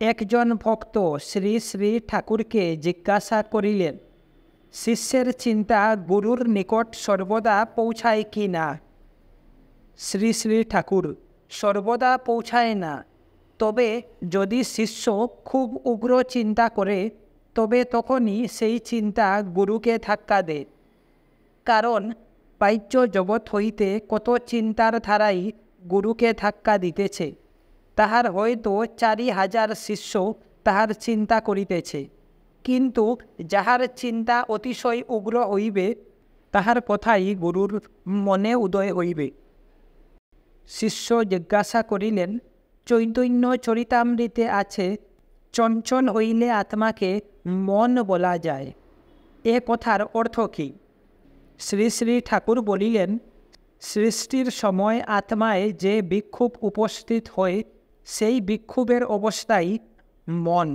একজন ভক্ত শ্রী শ্রী ঠাকুরকে জিজ্ঞাসা করিলেন, শিষ্যের চিন্তা গুরুর নিকট সর্বদা পৌঁছায় কি না? শ্রী শ্রী ঠাকুর: সর্বদা পৌঁছায় না, তবে যদি শিষ্য খুব উগ্র চিন্তা করে তবে তখনই সেই চিন্তা গুরুকে ধাক্কা দেয়। কারণ বাহ্য জগৎ হইতে কত চিন্তার ধারাই গুরুকে ধাক্কা দিতেছে। তাহার হয়তো 4,000 শিষ্য তাহার চিন্তা করিতেছে, কিন্তু যাহার চিন্তা অতিশয় উগ্র হইবে তাহার কথাই গুরুর মনে উদয় হইবে। শিষ্য জিজ্ঞাসা করিলেন, চৈতন্য চরিতামৃতে আছে, চঞ্চল হইলে আত্মাকে মন বলা যায়, এ কথার অর্থ কী? শ্রী শ্রী ঠাকুর বলিলেন, সৃষ্টির সময় আত্মায় যে বিক্ষোভ উপস্থিত হয় সেই বিক্ষোভের অবস্থাই মন।